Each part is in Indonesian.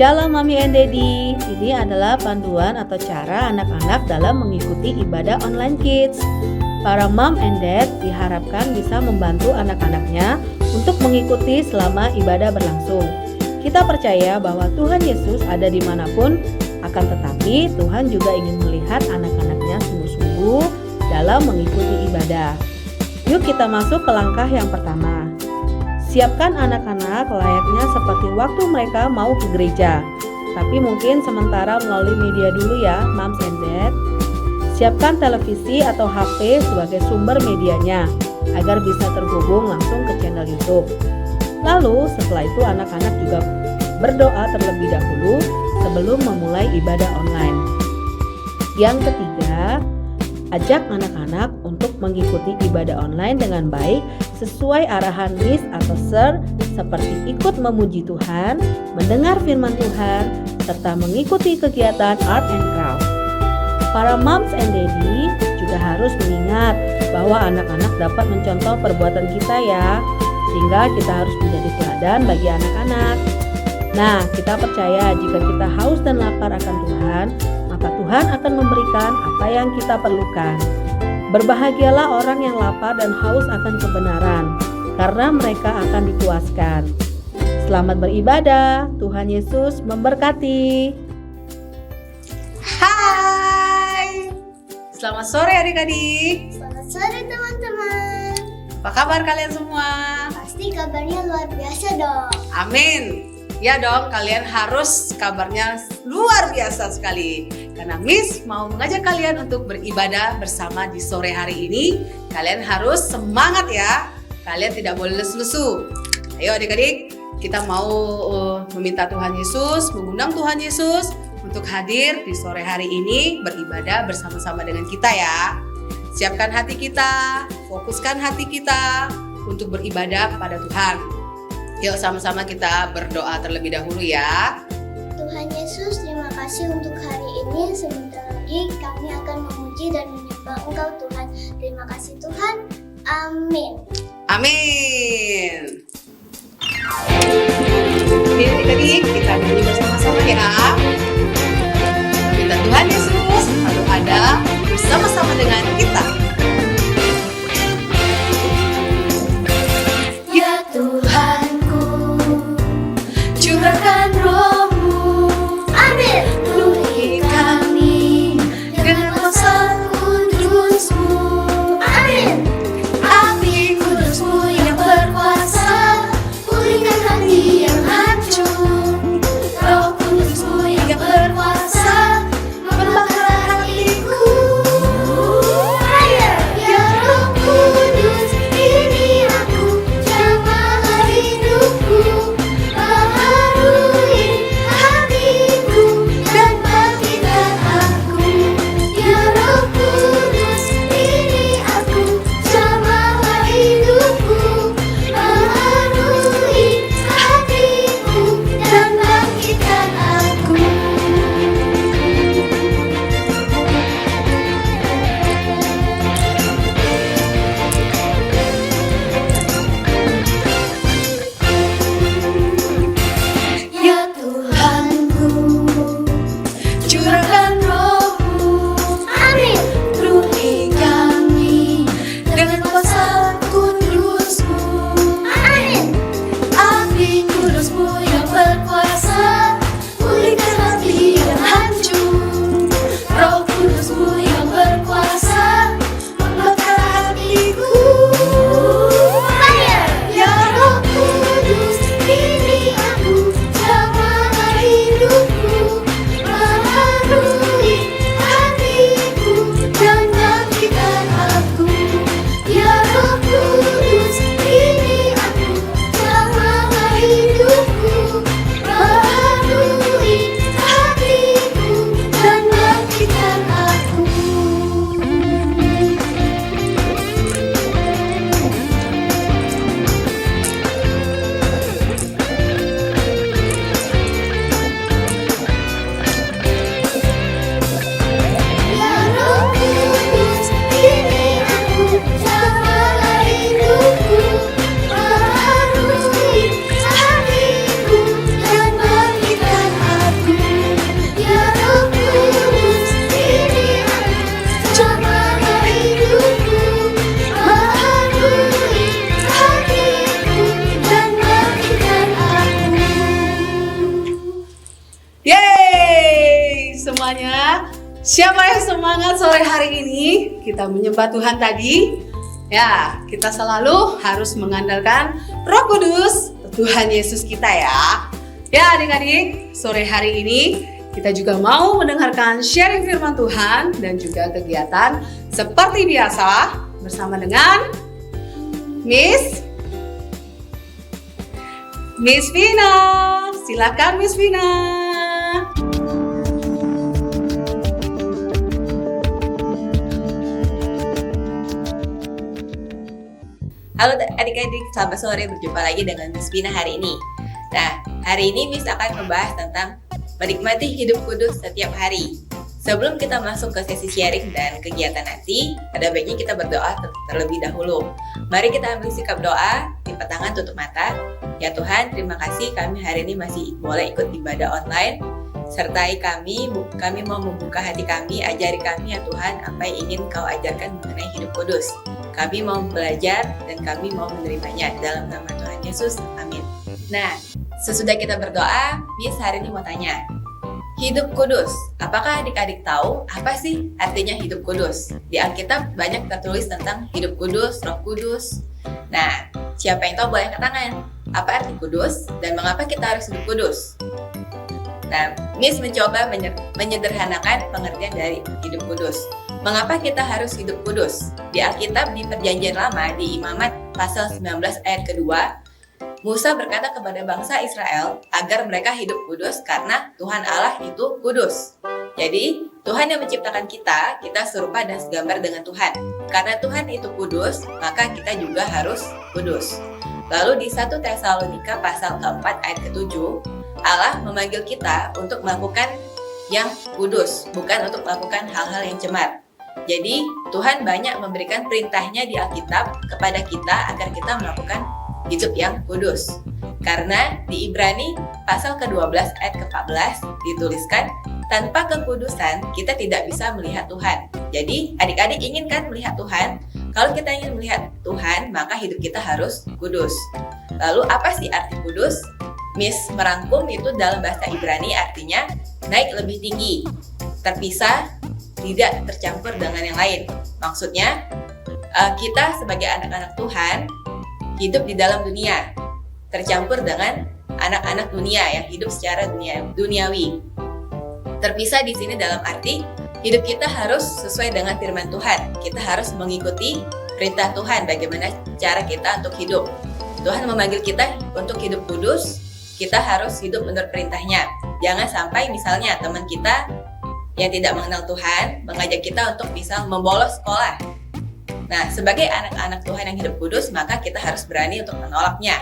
Shalom Mami and Daddy. Ini adalah panduan atau cara anak-anak dalam mengikuti ibadah online kids. Para mom and dad diharapkan bisa membantu anak-anaknya untuk mengikuti selama ibadah berlangsung. Kita percaya bahwa Tuhan Yesus ada dimanapun, akan tetapi Tuhan juga ingin melihat anak-anaknya sungguh-sungguh dalam mengikuti ibadah. Yuk kita masuk ke langkah yang pertama. Siapkan anak-anak layaknya seperti waktu mereka mau ke gereja. Tapi mungkin sementara melalui media dulu ya, moms and dad. Siapkan televisi atau HP sebagai sumber medianya agar bisa terhubung langsung ke channel YouTube. Lalu setelah itu anak-anak juga berdoa terlebih dahulu sebelum memulai ibadah online. Yang ketiga, ajak anak-anak untuk mengikuti ibadah online dengan baik sesuai arahan Miss atau Sir, seperti ikut memuji Tuhan, mendengar firman Tuhan, serta mengikuti kegiatan art and craft. Para moms and daddy juga harus mengingat bahwa anak-anak dapat mencontoh perbuatan kita ya, sehingga kita harus menjadi teladan bagi anak-anak. Nah, kita percaya jika kita haus dan lapar akan Tuhan, maka Tuhan akan memberikan apa yang kita perlukan. Berbahagialah orang yang lapar dan haus akan kebenaran, karena mereka akan dipuaskan. Selamat beribadah, Tuhan Yesus memberkati. Hai, selamat sore adik-adik. Selamat sore teman-teman. Apa kabar kalian semua? Pasti kabarnya luar biasa dong. Amin. Ya dong, kalian harus kabarnya luar biasa sekali. Karena Miss mau mengajak kalian untuk beribadah bersama di sore hari ini. Kalian harus semangat ya. Kalian tidak boleh lesu-lesu. Ayo adik-adik, kita mau meminta Tuhan Yesus, mengundang Tuhan Yesus untuk hadir di sore hari ini beribadah bersama-sama dengan kita ya. Siapkan hati kita, fokuskan hati kita untuk beribadah kepada Tuhan. Yuk sama-sama kita berdoa terlebih dahulu ya. Tuhan Yesus, terima kasih untuk hari ini. Sebentar lagi kami akan memuji dan menyembah Engkau Tuhan. Terima kasih Tuhan. Amin. Amin. Oke adik-adik, kita nyanyi bersama-sama ya. Minta Tuhan Yesus selalu ada bersama-sama dengan kita. Ya Tuhanku, curahkan Roh-Mu. Amin. Penuhi kami dengan kuasa kudus-Mu. Amin. Api kudus-Mu yang berkuasa, pulihkan hati yang hancur. Roh kudus-Mu yang berkuasa, membakar hatiku. Siapa yang semangat sore hari ini? Kita menyembah Tuhan tadi. Ya, kita selalu harus mengandalkan Roh Kudus, Tuhan Yesus kita ya. Ya adik-adik, sore hari ini kita juga mau mendengarkan sharing firman Tuhan dan juga kegiatan seperti biasa bersama dengan Miss Vina. Silakan Miss Vina. Halo adik-adik, selamat sore, berjumpa lagi dengan Miss Vina hari ini. Nah, hari ini Miss akan membahas tentang menikmati hidup kudus setiap hari. Sebelum kita masuk ke sesi sharing dan kegiatan nanti, ada baiknya kita berdoa terlebih dahulu. Mari kita ambil sikap doa, lipat tangan, tutup mata. Ya Tuhan, terima kasih kami hari ini masih boleh ikut ibadah online. Sertai kami mau membuka hati kami, ajari kami ya Tuhan apa yang ingin Kau ajarkan mengenai hidup kudus. Kami mau belajar dan kami mau menerimanya dalam nama Tuhan Yesus, amin. Nah, sesudah kita berdoa, Miss hari ini mau tanya, hidup kudus, apakah adik-adik tahu apa sih artinya hidup kudus? Di Alkitab banyak tertulis tentang hidup kudus, roh kudus. Nah, siapa yang tahu boleh angkat tangan. Apa arti kudus dan mengapa kita harus hidup kudus? Nah, Miss mencoba menyederhanakan pengertian dari hidup kudus. Mengapa kita harus hidup kudus? Di Alkitab di Perjanjian Lama di Imamat pasal 19 ayat kedua, Musa berkata kepada bangsa Israel agar mereka hidup kudus karena Tuhan Allah itu kudus. Jadi, Tuhan yang menciptakan kita serupa dan segambar dengan Tuhan. Karena Tuhan itu kudus, maka kita juga harus kudus. Lalu di 1 Tesalonika pasal keempat ayat ke-7, Allah memanggil kita untuk melakukan yang kudus, bukan untuk melakukan hal-hal yang cemar. Jadi, Tuhan banyak memberikan perintahnya di Alkitab kepada kita agar kita melakukan hidup yang kudus. Karena di Ibrani pasal ke-12 ayat ke-14 dituliskan, tanpa kekudusan kita tidak bisa melihat Tuhan. Jadi, adik-adik ingin kan melihat Tuhan? Kalau kita ingin melihat Tuhan, maka hidup kita harus kudus. Lalu apa sih arti kudus? Miss merangkum itu dalam bahasa Ibrani artinya naik lebih tinggi, terpisah, tidak tercampur dengan yang lain. Maksudnya, kita sebagai anak-anak Tuhan hidup di dalam dunia, tercampur dengan anak-anak dunia yang hidup secara duniawi. Terpisah di sini dalam arti hidup kita harus sesuai dengan firman Tuhan. Kita harus mengikuti perintah Tuhan, bagaimana cara kita untuk hidup. Tuhan memanggil kita untuk hidup kudus, kita harus hidup menurut perintahnya. Jangan sampai misalnya teman kita yang tidak mengenal Tuhan mengajak kita untuk bisa membolos sekolah. Nah, sebagai anak-anak Tuhan yang hidup kudus, maka kita harus berani untuk menolaknya.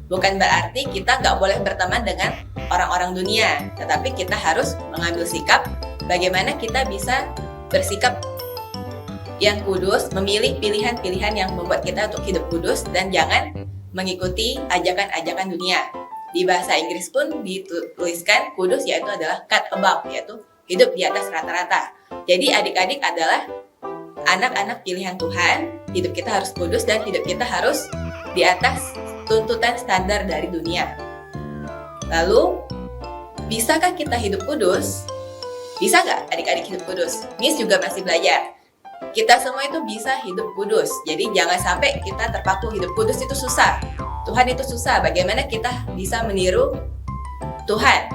Bukan berarti kita nggak boleh berteman dengan orang-orang dunia, tetapi kita harus mengambil sikap bagaimana kita bisa bersikap yang kudus, memilih pilihan-pilihan yang membuat kita untuk hidup kudus, dan jangan mengikuti ajakan-ajakan dunia. Di bahasa Inggris pun dituliskan kudus yaitu adalah cut above, yaitu hidup di atas rata-rata. Jadi adik-adik adalah anak-anak pilihan Tuhan, hidup kita harus kudus dan hidup kita harus di atas tuntutan standar dari dunia. Lalu, bisakah kita hidup kudus? Bisa nggak adik-adik hidup kudus? Miss juga masih belajar. Kita semua itu bisa hidup kudus. Jadi jangan sampai kita terpaku hidup kudus itu susah. Tuhan itu susah. Bagaimana kita bisa meniru Tuhan?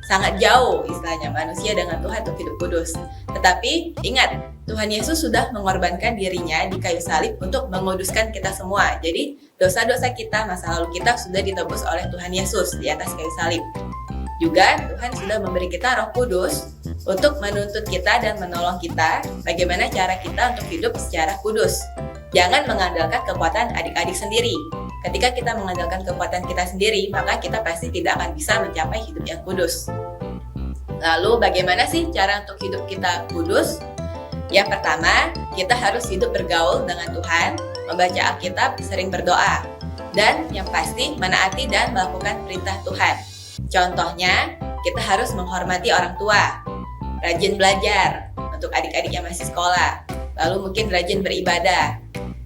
Sangat jauh istilahnya manusia dengan Tuhan untuk hidup kudus. Tetapi ingat, Tuhan Yesus sudah mengorbankan dirinya di kayu salib untuk menguduskan kita semua. Jadi dosa-dosa kita, masa lalu kita sudah ditebus oleh Tuhan Yesus di atas kayu salib. Juga Tuhan sudah memberi kita Roh Kudus untuk menuntun kita dan menolong kita bagaimana cara kita untuk hidup secara kudus. Jangan mengandalkan kekuatan adik-adik sendiri. Ketika kita mengandalkan kekuatan kita sendiri, maka kita pasti tidak akan bisa mencapai hidup yang kudus. Lalu bagaimana sih cara untuk hidup kita kudus? Yang pertama, kita harus hidup bergaul dengan Tuhan, membaca Alkitab, sering berdoa. Dan yang pasti, menaati dan melakukan perintah Tuhan. Contohnya, kita harus menghormati orang tua, rajin belajar untuk adik-adik yang masih sekolah, lalu mungkin rajin beribadah.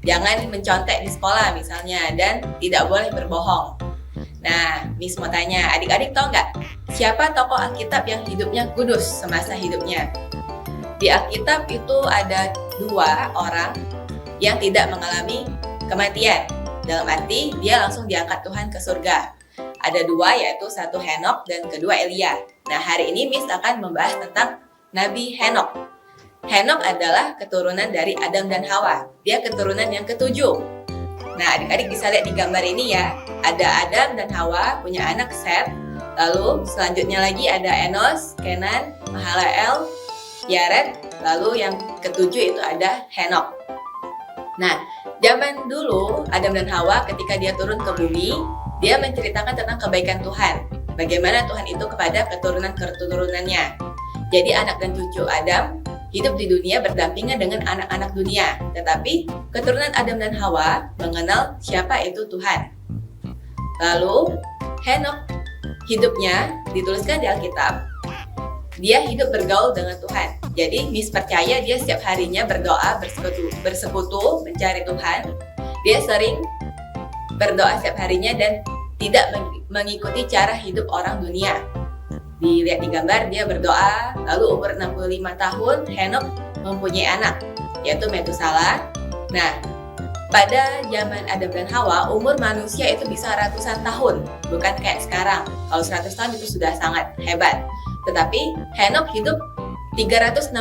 Jangan mencontek di sekolah misalnya, dan tidak boleh berbohong. Nah, Miss mau tanya, adik-adik tahu nggak siapa tokoh Alkitab yang hidupnya kudus semasa hidupnya? Di Di Alkitab itu ada 2 orang yang tidak mengalami kematian. Dalam arti dia langsung diangkat Tuhan ke surga. Ada 2, yaitu satu Henok dan kedua Elia. Nah, hari ini Miss akan membahas tentang Nabi Henok. Henok adalah keturunan dari Adam dan Hawa. Dia keturunan yang ke-7. Nah, adik-adik bisa lihat di gambar ini ya. Ada Adam dan Hawa punya anak Set. Lalu selanjutnya lagi ada Enos, Kenan, Mahalalel, Yared. Lalu yang ke-7 itu ada Henok. Nah, zaman dulu Adam dan Hawa ketika dia turun ke bumi, dia menceritakan tentang kebaikan Tuhan. Bagaimana Tuhan itu kepada keturunan-keturunannya. Jadi anak dan cucu Adam hidup di dunia berdampingan dengan anak-anak dunia. Tetapi keturunan Adam dan Hawa mengenal siapa itu Tuhan. Lalu Henok hidupnya dituliskan di Alkitab. Dia hidup bergaul dengan Tuhan. Jadi Miss percaya dia setiap harinya berdoa, bersekutu, mencari Tuhan. Dia sering berdoa setiap harinya dan tidak mengikuti cara hidup orang dunia. Dilihat di gambar, dia berdoa, lalu umur 65 tahun, Henok mempunyai anak, yaitu Metusalah. Nah, pada zaman Adam dan Hawa, umur manusia itu bisa ratusan tahun, bukan kayak sekarang. Kalau 100 tahun itu sudah sangat hebat. Tetapi Henok hidup 365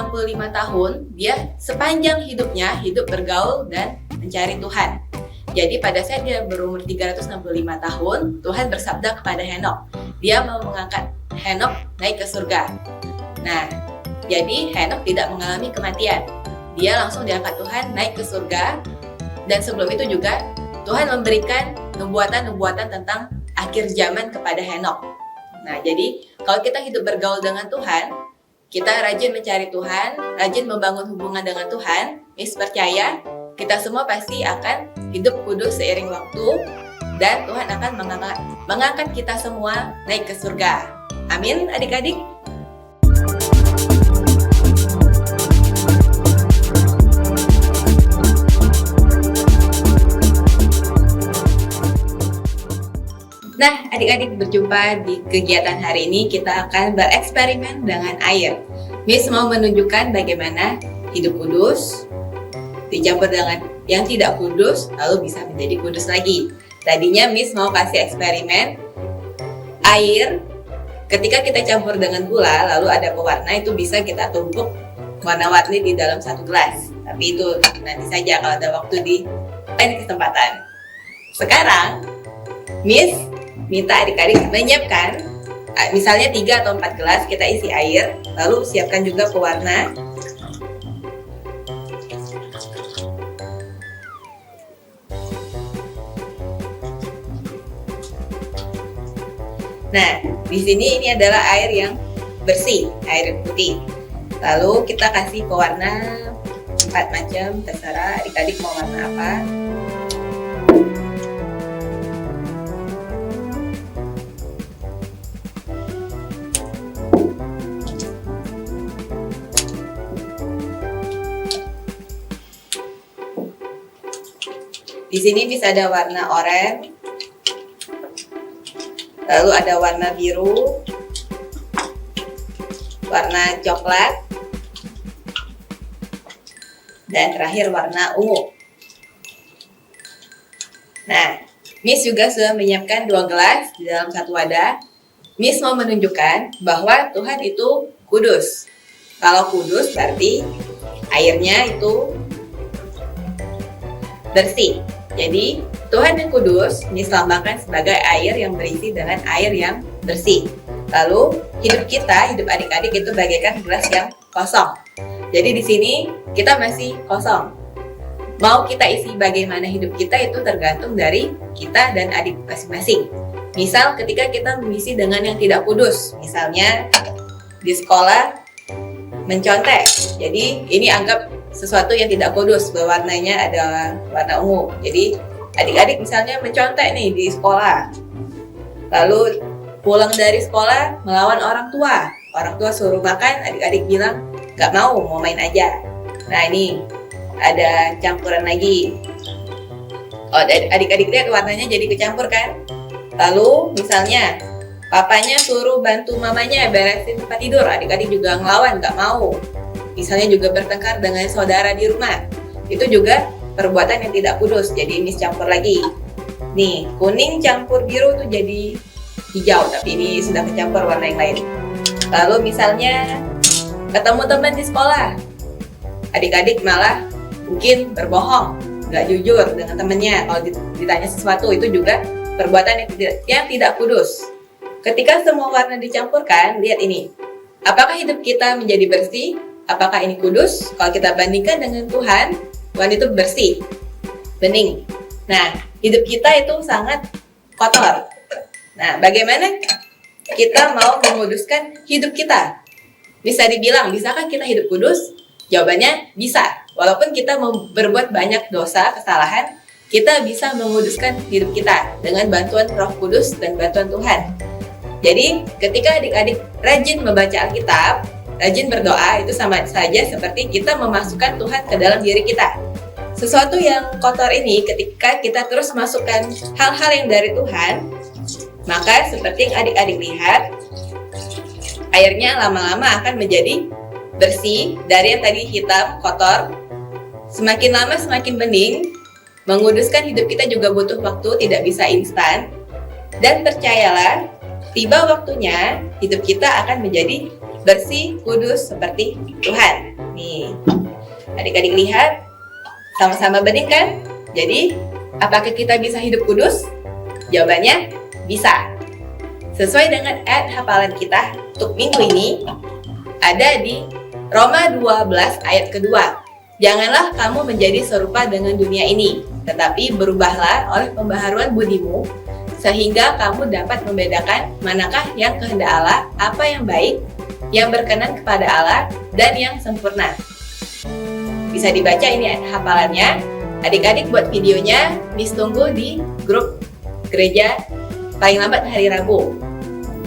tahun, dia sepanjang hidupnya hidup bergaul dan mencari Tuhan. Jadi pada saat dia berumur 365 tahun, Tuhan bersabda kepada Henok, dia mau mengangkat Henok naik ke surga. Nah, jadi Henok tidak mengalami kematian. Dia langsung diangkat Tuhan naik ke surga. Dan sebelum itu juga Tuhan memberikan nubuatan-nubuatan tentang akhir zaman kepada Henok. Nah, jadi kalau kita hidup bergaul dengan Tuhan, kita rajin mencari Tuhan, rajin membangun hubungan dengan Tuhan, Miss percaya kita semua pasti akan hidup kudus seiring waktu dan Tuhan akan mengangkat kita semua naik ke surga. Amin, adik-adik. Nah, adik-adik, berjumpa di kegiatan hari ini. Kita akan bereksperimen dengan air. Miss mau menunjukkan bagaimana hidup kudus dicampur dengan yang tidak kudus, lalu bisa menjadi kudus lagi. Tadinya Miss mau kasih eksperimen air. Ketika kita campur dengan gula, lalu ada pewarna, itu bisa kita tumpuk warna-warni di dalam satu gelas. Tapi itu nanti saja kalau ada waktu di lain kesempatan. Sekarang, Miss minta adik-adik menyiapkan, misalnya 3 atau 4 gelas kita isi air, lalu siapkan juga pewarna. Nah, di sini ini adalah air yang bersih, air putih. Lalu kita kasih pewarna 4 macam, terserah adik-adik mau warna apa. Di sini bisa ada warna oranye. Lalu ada warna biru, warna coklat, dan terakhir warna ungu. Nah, Miss juga sudah menyiapkan 2 gelas di dalam satu wadah. Miss mau menunjukkan bahwa Tuhan itu kudus. Kalau kudus berarti airnya itu bersih. Jadi Tuhan yang kudus diselambangkan sebagai air yang berisi dengan air yang bersih. Lalu hidup kita, hidup adik-adik itu bagaikan gelas yang kosong. Jadi di sini kita masih kosong. Mau kita isi bagaimana hidup kita itu tergantung dari kita dan adik masing-masing. Misal ketika kita mengisi dengan yang tidak kudus, misalnya di sekolah mencontek. Jadi ini anggap sesuatu yang tidak kudus, warnanya ada warna ungu. Jadi adik-adik misalnya mencontek nih di sekolah, lalu pulang dari sekolah melawan orang tua suruh makan, adik-adik bilang gak mau main aja. Nah, ini ada campuran lagi. Oh, adik-adik lihat warnanya jadi kecampur kan. Lalu misalnya papanya suruh bantu mamanya beresin tempat tidur, adik-adik juga ngelawan, gak mau. misalnya juga bertengkar dengan saudara di rumah. Itu juga perbuatan yang tidak kudus, jadi Miss campur lagi. Nih, kuning campur biru tuh jadi hijau, tapi ini sudah kecampur warna yang lain. Lalu misalnya ketemu teman di sekolah, adik-adik malah mungkin berbohong, nggak jujur dengan temannya kalau ditanya sesuatu, itu juga perbuatan yang tidak kudus. Ketika semua warna dicampurkan, lihat ini. Apakah hidup kita menjadi bersih? Apakah ini kudus? Kalau kita bandingkan dengan Tuhan itu bersih, bening. Nah, hidup kita itu sangat kotor. Nah, bagaimana kita mau menguduskan hidup kita? Bisa dibilang, bisakah kita hidup kudus? Jawabannya bisa. Walaupun kita berbuat banyak dosa, kesalahan, kita bisa menguduskan hidup kita dengan bantuan Roh Kudus dan bantuan Tuhan. Jadi, ketika adik-adik rajin membaca Alkitab, rajin berdoa, itu sama saja seperti kita memasukkan Tuhan ke dalam diri kita. Sesuatu yang kotor ini, ketika kita terus masukkan hal-hal yang dari Tuhan, maka seperti yang adik-adik lihat, airnya lama-lama akan menjadi bersih. Dari yang tadi hitam, kotor, semakin lama semakin bening. Menguduskan hidup kita juga butuh waktu, tidak bisa instan. Dan percayalah, tiba waktunya hidup kita akan menjadi bersih, kudus seperti Tuhan. Nih, adik-adik lihat, sama-sama bening kan? Jadi, apakah kita bisa hidup kudus? Jawabannya, bisa. Sesuai dengan ayat hafalan kita untuk minggu ini, ada di Roma 12 ayat kedua. Janganlah kamu menjadi serupa dengan dunia ini, tetapi berubahlah oleh pembaharuan budimu, sehingga kamu dapat membedakan manakah yang kehendak Allah, apa yang baik, yang berkenan kepada Allah, dan yang sempurna. Bisa dibaca ini hafalannya. Adik-adik buat videonya, Miss tunggu di grup gereja paling lambat hari Rabu.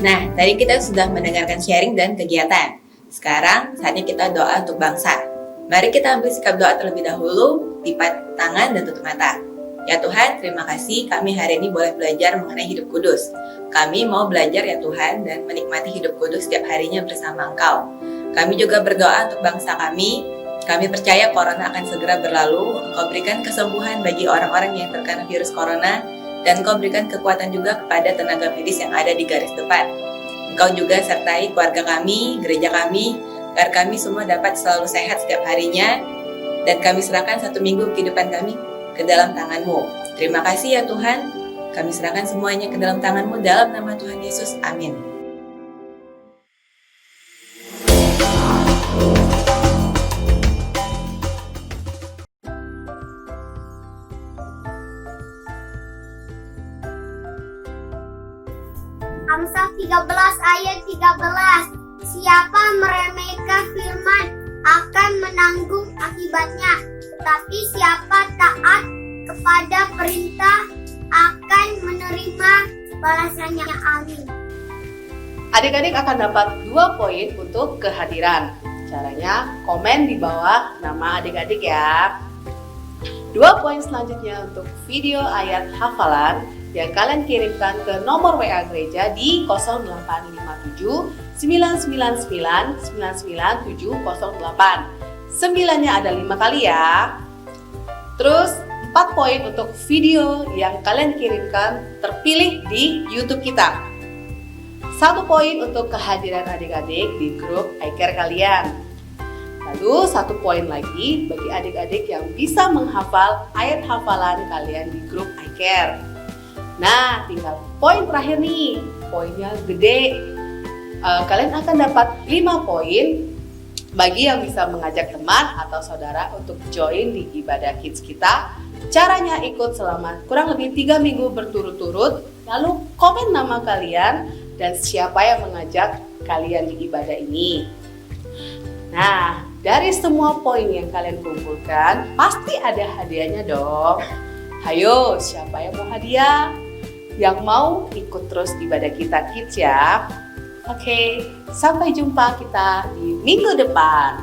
Nah, tadi kita sudah mendengarkan sharing dan kegiatan. Sekarang saatnya kita doa untuk bangsa. Mari kita ambil sikap doa terlebih dahulu, lipat tangan dan tutup mata. Ya Tuhan, terima kasih kami hari ini boleh belajar mengenai hidup kudus. Kami mau belajar ya Tuhan dan menikmati hidup kudus setiap harinya bersama Engkau. Kami juga berdoa untuk bangsa kami. Kami percaya corona akan segera berlalu. Engkau berikan kesembuhan bagi orang-orang yang terkena virus corona, dan Engkau berikan kekuatan juga kepada tenaga medis yang ada di garis depan. Engkau juga sertai keluarga kami, gereja kami, agar kami semua dapat selalu sehat setiap harinya, dan kami serahkan 1 minggu kehidupan kami ke dalam tangan-Mu. Terima kasih ya Tuhan, kami serahkan semuanya ke dalam tangan-Mu dalam nama Tuhan Yesus, amin. Amsal 13 ayat 13. Siapa meremehkan firman akan menanggung akibatnya, tetapi siapa taat kepada perintah akan menerima balasannya. Amin. Adik-adik akan dapat 2 poin untuk kehadiran. Caranya komen di bawah nama adik-adik ya. 2 poin selanjutnya untuk video ayat hafalan yang kalian kirimkan ke nomor WA gereja di 0857 999 99708. 9-nya ada 5 kali ya. Terus 4 poin untuk video yang kalian kirimkan terpilih di YouTube kita. 1 poin untuk kehadiran adik-adik di grup iCare kalian. Lalu 1 poin lagi bagi adik-adik yang bisa menghafal ayat hafalan kalian di grup iCare. Nah, tinggal poin terakhir nih, poinnya gede. Kalian akan dapat 5 poin bagi yang bisa mengajak teman atau saudara untuk join di ibadah kids kita. Caranya ikut selama kurang lebih 3 minggu berturut-turut, lalu komen nama kalian dan siapa yang mengajak kalian di ibadah ini. Nah, dari semua poin yang kalian kumpulkan, pasti ada hadiahnya dong. Hayo, siapa yang mau hadiah? Yang mau ikut terus ibadah kita kids ya. Oke, sampai jumpa kita di minggu depan.